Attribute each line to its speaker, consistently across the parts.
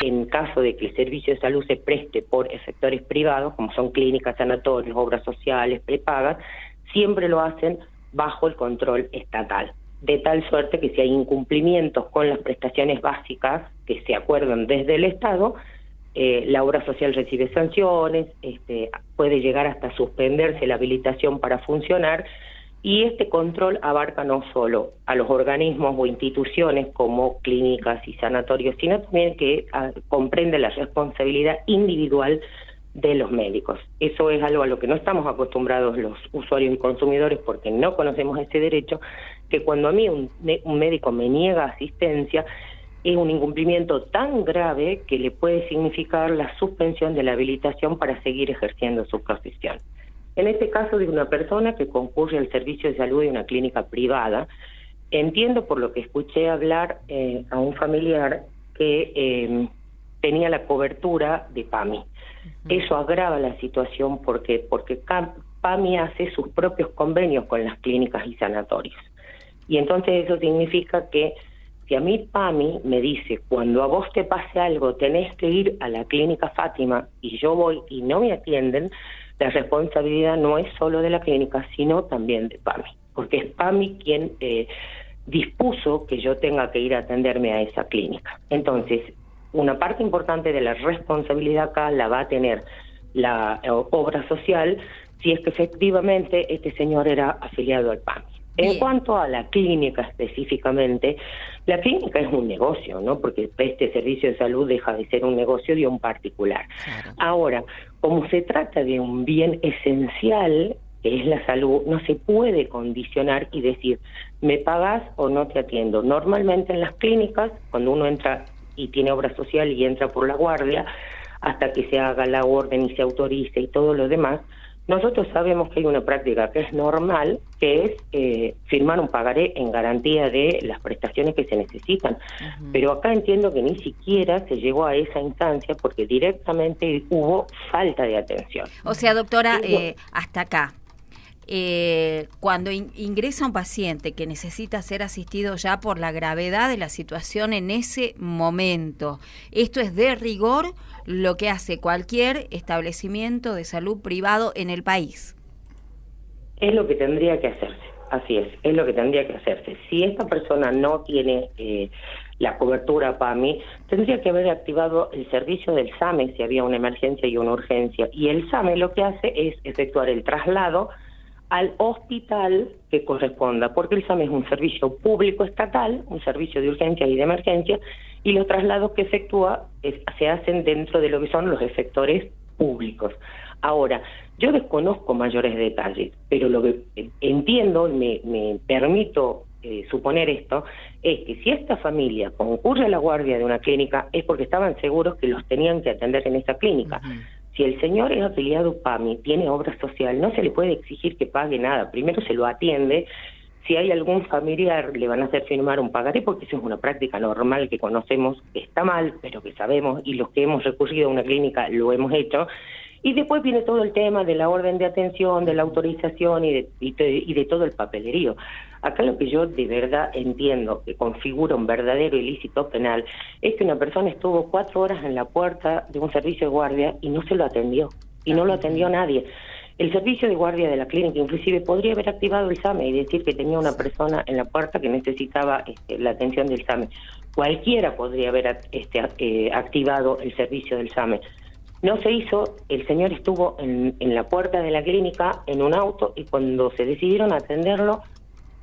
Speaker 1: en caso de que el servicio de salud se preste por sectores privados, como son clínicas, sanatorios, obras sociales, prepagas, siempre lo hacen bajo el control estatal, de tal suerte que si hay incumplimientos con las prestaciones básicas que se acuerdan desde el Estado, la obra social recibe sanciones, puede llegar hasta suspenderse la habilitación para funcionar, y este control abarca no solo a los organismos o instituciones como clínicas y sanatorios, sino también que comprende la responsabilidad individual de los médicos. Eso es algo a lo que no estamos acostumbrados los usuarios y consumidores porque no conocemos ese derecho, que cuando a mí un médico me niega asistencia, es un incumplimiento tan grave que le puede significar la suspensión de la habilitación para seguir ejerciendo su profesión. En este caso de una persona que concurre al servicio de salud de una clínica privada, entiendo por lo que escuché hablar a un familiar que tenía la cobertura de PAMI. Eso agrava la situación porque PAMI hace sus propios convenios con las clínicas y sanatorios. Y entonces eso significa que si a mí PAMI me dice, cuando a vos te pase algo tenés que ir a la clínica Fátima, y yo voy y no me atienden, la responsabilidad no es solo de la clínica, sino también de PAMI, porque es PAMI quien dispuso que yo tenga que ir a atenderme a esa clínica. Entonces, una parte importante de la responsabilidad acá la va a tener la obra social, si es que efectivamente este señor era afiliado al PAMI. En cuanto a la clínica específicamente, la clínica es un negocio, ¿no? Porque este servicio de salud deja de ser un negocio de un particular. Claro. Ahora, como se trata de un bien esencial, que es la salud, no se puede condicionar y decir, me pagás o no te atiendo. Normalmente en las clínicas, cuando uno entra y tiene obra social y entra por la guardia, hasta que se haga la orden y se autorice y todo lo demás, nosotros sabemos que hay una práctica que es normal, que es firmar un pagaré en garantía de las prestaciones que se necesitan. Pero acá entiendo que ni siquiera se llegó a esa instancia porque directamente hubo falta de atención.
Speaker 2: O sea, doctora, hasta acá, cuando ingresa un paciente que necesita ser asistido ya por la gravedad de la situación en ese momento, ¿esto es de rigor lo que hace cualquier establecimiento de salud privado en el país?
Speaker 1: Es lo que tendría que hacerse, así es lo que tendría que hacerse. Si esta persona no tiene la cobertura PAMI, tendría que haber activado el servicio del SAME si había una emergencia y una urgencia, y el SAME lo que hace es efectuar el traslado al hospital que corresponda, porque el SAME es un servicio público estatal, un servicio de urgencia y de emergencia, y los traslados que efectúa se hacen dentro de lo que son los efectores públicos. Ahora, yo desconozco mayores detalles, pero lo que entiendo, me permito suponer esto, es que si esta familia concurre a la guardia de una clínica es porque estaban seguros que los tenían que atender en esa clínica. Si el señor es afiliado PAMI, tiene obra social, no se le puede exigir que pague nada. Primero se lo atiende. Si hay algún familiar, le van a hacer firmar un pagaré, porque eso es una práctica normal que conocemos, que está mal, pero que sabemos, y los que hemos recurrido a una clínica lo hemos hecho. Y después viene todo el tema de la orden de atención, de la autorización y de todo el papelerío. Acá lo que yo de verdad entiendo que configura un verdadero ilícito penal es que una persona estuvo 4 horas en la puerta de un servicio de guardia y no se lo atendió, y no lo atendió nadie. El servicio de guardia de la clínica inclusive podría haber activado el SAME y decir que tenía una persona en la puerta que necesitaba la atención del SAME. Cualquiera podría haber activado el servicio del SAME. No se hizo, el señor estuvo en la puerta de la clínica en un auto y cuando se decidieron atenderlo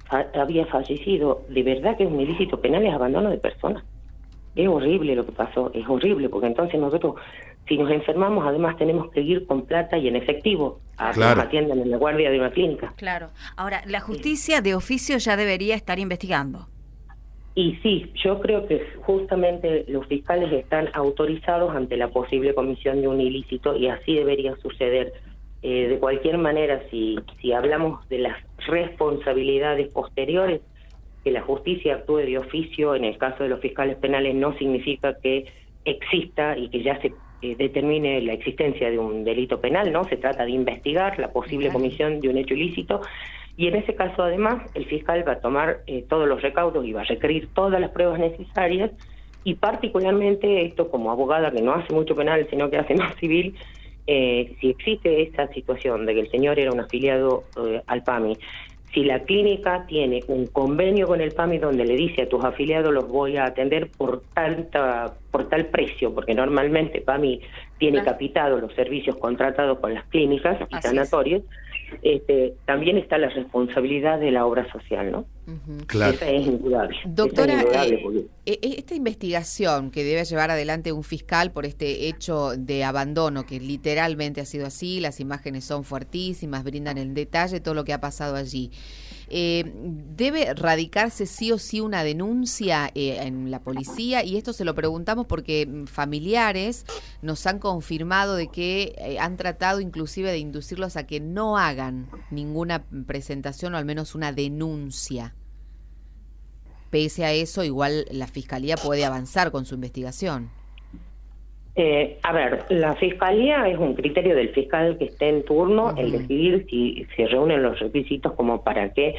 Speaker 1: había fallecido. De verdad que es un ilícito penal, es abandono de personas. Es horrible lo que pasó, es horrible, porque entonces nosotros, si nos enfermamos, además tenemos que ir con plata y en efectivo a que nos atiendan en la guardia de una clínica.
Speaker 2: Claro. Ahora, la justicia de oficio ya debería estar investigando.
Speaker 1: Y sí, yo creo que justamente los fiscales están autorizados ante la posible comisión de un ilícito y así debería suceder. De cualquier manera, si hablamos de las responsabilidades posteriores, que la justicia actúe de oficio en el caso de los fiscales penales no significa que exista y que ya se determine la existencia de un delito penal, ¿no? Se trata de investigar la posible comisión de un hecho ilícito. Y en ese caso, además, el fiscal va a tomar todos los recaudos y va a requerir todas las pruebas necesarias Y particularmente esto, como abogada que no hace mucho penal, sino que hace más civil, si existe esa situación de que el señor era un afiliado al PAMI, si la clínica tiene un convenio con el PAMI donde le dice a tus afiliados los voy a atender por tal precio, porque normalmente PAMI tiene capitado los servicios contratados con las clínicas y sanatorios, también está la responsabilidad de la obra social, ¿no?
Speaker 3: Claro.
Speaker 1: Esa es indudable.
Speaker 4: Doctora,
Speaker 1: Esa es indudable,
Speaker 4: esta investigación que debe llevar adelante un fiscal por este hecho de abandono, que literalmente ha sido así, las imágenes son fuertísimas, brindan el detalle todo lo que ha pasado allí. ¿Debe radicarse sí o sí una denuncia en la policía? Y esto se lo preguntamos porque familiares nos han confirmado de que han tratado inclusive de inducirlos a que no hagan ninguna presentación o al menos una denuncia. Pese a eso, igual la Fiscalía puede avanzar con su investigación.
Speaker 1: A ver, la Fiscalía es un criterio del fiscal que esté en turno el decidir si se reúnen los requisitos como para que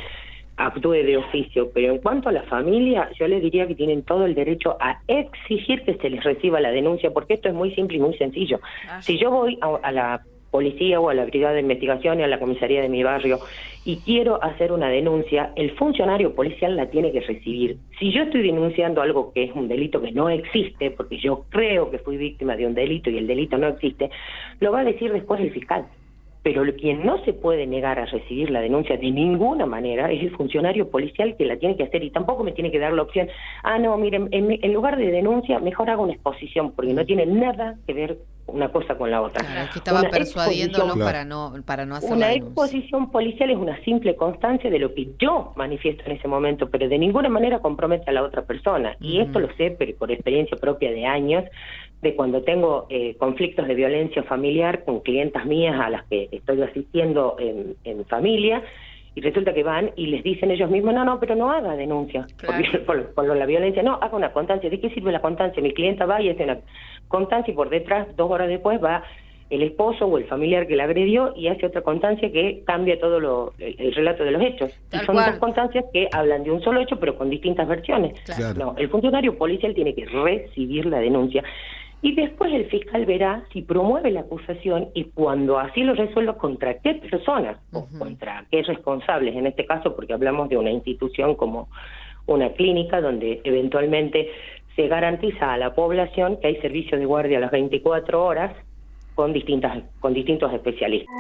Speaker 1: actúe de oficio, pero en cuanto a la familia, yo les diría que tienen todo el derecho a exigir que se les reciba la denuncia, porque esto es muy simple y muy sencillo. Si yo voy a la policía o a la brigada de investigación y a la comisaría de mi barrio y quiero hacer una denuncia, el funcionario policial la tiene que recibir. Si yo estoy denunciando algo que es un delito que no existe, porque yo creo que fui víctima de un delito y el delito no existe, lo va a decir después el fiscal. Pero quien no se puede negar a recibir la denuncia de ninguna manera es el funcionario policial que la tiene que hacer, y tampoco me tiene que dar la opción, no, miren, en lugar de denuncia, mejor hago una exposición, porque no tiene nada que ver una cosa con la otra.
Speaker 4: Claro, es que estaba persuadiéndolos para no hacer
Speaker 1: una
Speaker 4: la
Speaker 1: exposición policial es una simple constancia de lo que yo manifiesto en ese momento, pero de ninguna manera compromete a la otra persona. Y esto lo sé por experiencia propia de años, de cuando tengo conflictos de violencia familiar con clientas mías a las que estoy asistiendo en familia, y resulta que van y les dicen ellos mismos, no, pero no haga denuncia por la violencia, no, haga una constancia. ¿De qué sirve la constancia? Mi clienta va y hace una constancia y por detrás, 2 horas después, va el esposo o el familiar que la agredió y hace otra constancia que cambia todo el relato de los hechos. Y son 2 constancias que hablan de un solo hecho pero con distintas versiones.
Speaker 3: Claro.
Speaker 1: No, el funcionario policial tiene que recibir la denuncia y después el fiscal verá si promueve la acusación y cuando así lo resuelva contra qué personas o contra qué responsables, en este caso porque hablamos de una institución como una clínica donde eventualmente se garantiza a la población que hay servicio de guardia a las 24 horas con distintos especialistas.